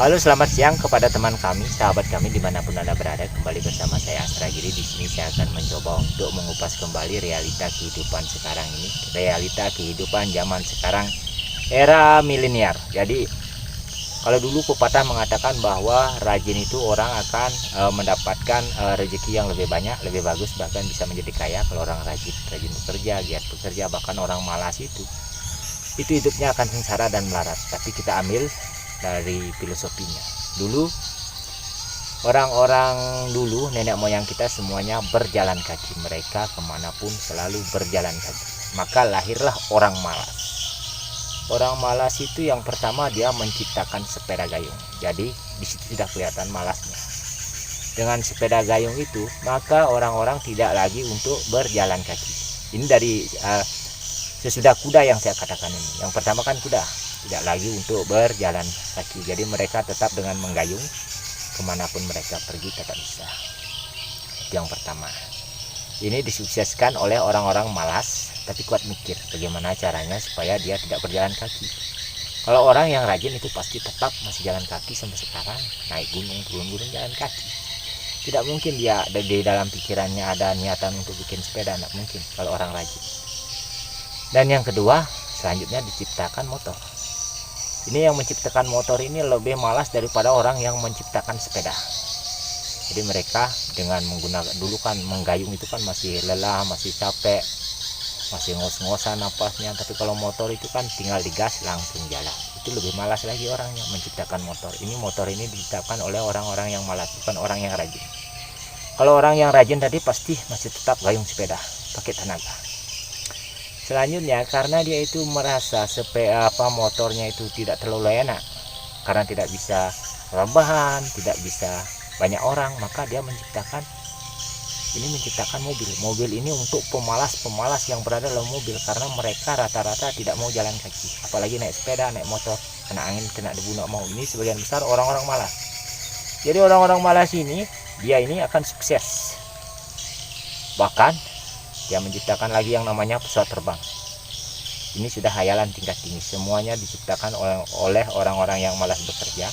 Halo, selamat siang kepada teman kami, sahabat kami dimanapun Anda berada. Kembali bersama saya Astra Giri. Di sini saya akan mencoba untuk mengupas kembali realita kehidupan sekarang ini, realita kehidupan zaman sekarang, era milenial. Jadi, kalau dulu pepatah mengatakan bahwa rajin itu orang akan mendapatkan rezeki yang lebih banyak, lebih bagus, bahkan bisa menjadi kaya. Kalau orang rajin bekerja, giat bekerja, bahkan orang malas itu hidupnya akan sengsara dan melarat. Tapi kita ambil dari filosofinya. Dulu orang-orang dulu, nenek moyang kita semuanya berjalan kaki. Mereka kemanapun selalu berjalan kaki. Maka lahirlah orang malas. Orang malas itu yang pertama dia menciptakan sepeda gayung. Jadi di situ sudah kelihatan malasnya. Dengan sepeda gayung itu, maka orang-orang tidak lagi untuk berjalan kaki. Ini dari sesudah kuda yang saya katakan ini. Yang pertama kan kuda, tidak lagi untuk berjalan kaki. Jadi mereka tetap dengan menggayung, kemanapun mereka pergi tetap bisa. Itu yang pertama. Ini disukseskan oleh orang-orang malas tapi kuat mikir bagaimana caranya supaya dia tidak berjalan kaki. Kalau orang yang rajin itu pasti tetap masih jalan kaki sampai sekarang, naik gunung, turun gunung, jalan kaki. Tidak mungkin dia di dalam pikirannya ada niatan untuk bikin sepeda, tidak mungkin kalau orang rajin. Dan yang kedua, selanjutnya diciptakan motor. Ini yang menciptakan motor ini lebih malas daripada orang yang menciptakan sepeda. Jadi mereka dengan menggunakan, dulu kan menggayung itu kan masih lelah, masih capek, masih ngos-ngosan napasnya. Tapi kalau motor itu kan tinggal digas langsung jalan. Itu lebih malas lagi orangnya menciptakan motor. Motor ini diciptakan oleh orang-orang yang malas, bukan orang yang rajin. Kalau orang yang rajin tadi pasti masih tetap gayung sepeda, pakai tenaga. Selanjutnya, karena dia itu merasa motornya itu tidak terlalu enak, karena tidak bisa rebahan, tidak bisa banyak orang, maka dia menciptakan mobil. Mobil ini untuk pemalas yang berada dalam mobil, karena mereka rata-rata tidak mau jalan kaki, apalagi naik sepeda, naik motor, kena angin, kena debu, nggak mau. Ini sebagian besar orang-orang malas. Jadi orang-orang malas ini, dia ini akan sukses. Bahkan dia menciptakan lagi yang namanya pesawat terbang. Ini sudah hayalan tingkat tinggi. Semuanya diciptakan oleh orang-orang yang malas bekerja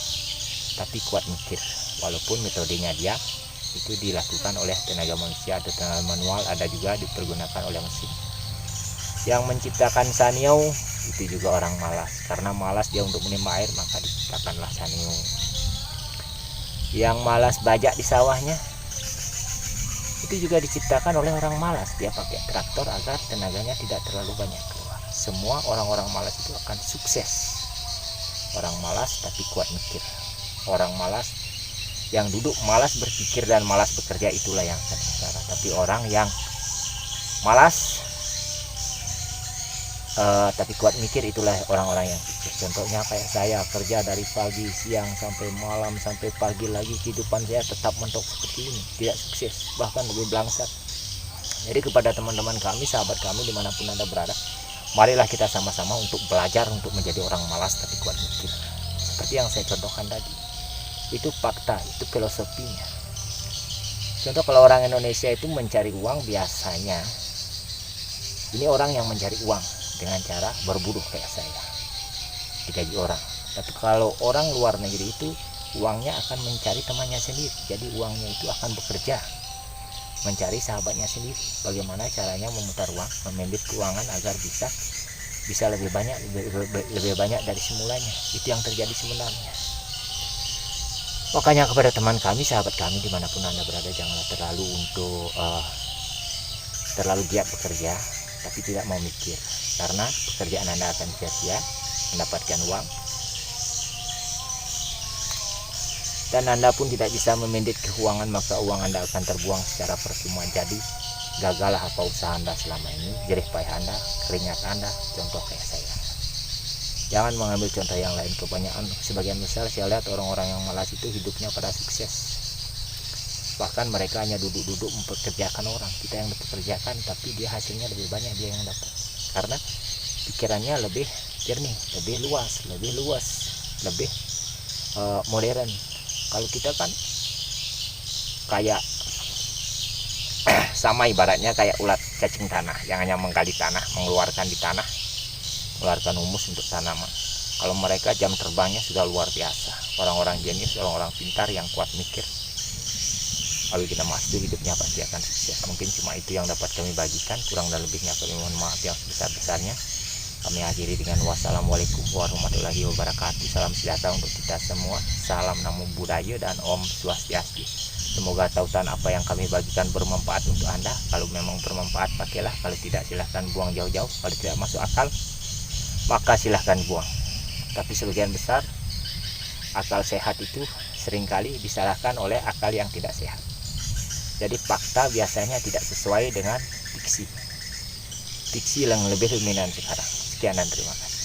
tapi kuat mikir. Walaupun metodenya dia itu dilakukan oleh tenaga manusia atau tenaga manual, ada juga dipergunakan oleh mesin. Yang menciptakan sanyo itu juga orang malas. Karena malas dia untuk menimba air, maka diciptakanlah sanyo. Yang malas bajak di sawahnya itu juga diciptakan oleh orang malas. Dia pakai traktor agar tenaganya tidak terlalu banyak keluar. Semua orang-orang malas itu akan sukses. Orang malas tapi kuat mikir. Orang malas yang duduk malas berpikir dan malas bekerja, itulah yang sengsara. Tapi orang yang malas tapi kuat mikir, itulah orang-orang yang sukses. Contohnya kayak saya, kerja dari pagi, siang, sampai malam, sampai pagi lagi, kehidupan saya tetap mentok seperti ini, tidak sukses, bahkan lebih belangsat. Jadi kepada teman-teman kami, sahabat kami dimanapun Anda berada, marilah kita sama-sama untuk belajar untuk menjadi orang malas tapi kuat mikir. Seperti yang saya contohkan tadi, itu fakta, itu filosofinya. Contoh kalau orang Indonesia itu mencari uang, biasanya ini orang yang mencari uang dengan cara berburuh kayak saya, digaji orang. Tapi kalau orang luar negeri itu uangnya akan mencari temannya sendiri. Jadi uangnya itu akan bekerja mencari sahabatnya sendiri. Bagaimana caranya memutar uang, memendit keuangan agar bisa lebih banyak dari semulanya. Itu yang terjadi sebenarnya. Makanya kepada teman kami, sahabat kami dimanapun Anda berada, janganlah terlalu giat bekerja tapi tidak mau mikir, karena pekerjaan Anda akan sia-sia, mendapatkan uang, dan Anda pun tidak bisa memendit keuangan, maka uang Anda akan terbuang secara percuma. Jadi gagallah apa usaha Anda selama ini, jerih payah Anda, keringat Anda, contoh kayak saya. Jangan mengambil contoh yang lain. Sebagian besar saya lihat orang-orang yang malas itu hidupnya pada sukses. Bahkan mereka hanya duduk-duduk mempekerjakan orang. Kita yang dipekerjakan, tapi dia hasilnya lebih banyak dia yang dapat. Karena pikirannya lebih jernih, lebih luas, lebih modern. Kalau kita kan kayak sama ibaratnya kayak ulat cacing tanah yang hanya menggali tanah, mengeluarkan di tanah, mengeluarkan humus untuk tanaman. Kalau mereka jam terbangnya sudah luar biasa. orang-orang jenius, orang-orang pintar yang kuat mikir. Kalau kita mastu hidupnya pasti akan sukses. Mungkin cuma itu yang dapat kami bagikan, kurang dan lebihnya kami mohon maaf yang sebesar-besarnya. Kami akhiri dengan wassalamualaikum warahmatullahi wabarakatuh. Salam sejahtera untuk kita semua, salam namo buddhaya, dan om swastiastu. Semoga tautan apa yang kami bagikan bermanfaat untuk Anda. Kalau memang bermanfaat, pakailah. Kalau tidak, silahkan buang jauh-jauh. Kalau tidak masuk akal, maka silahkan buang. Tapi sebagian besar akal sehat itu seringkali disalahkan oleh akal yang tidak sehat. Jadi fakta biasanya tidak sesuai dengan diksi yang lebih dominan sekarang. Sekian dan terima kasih.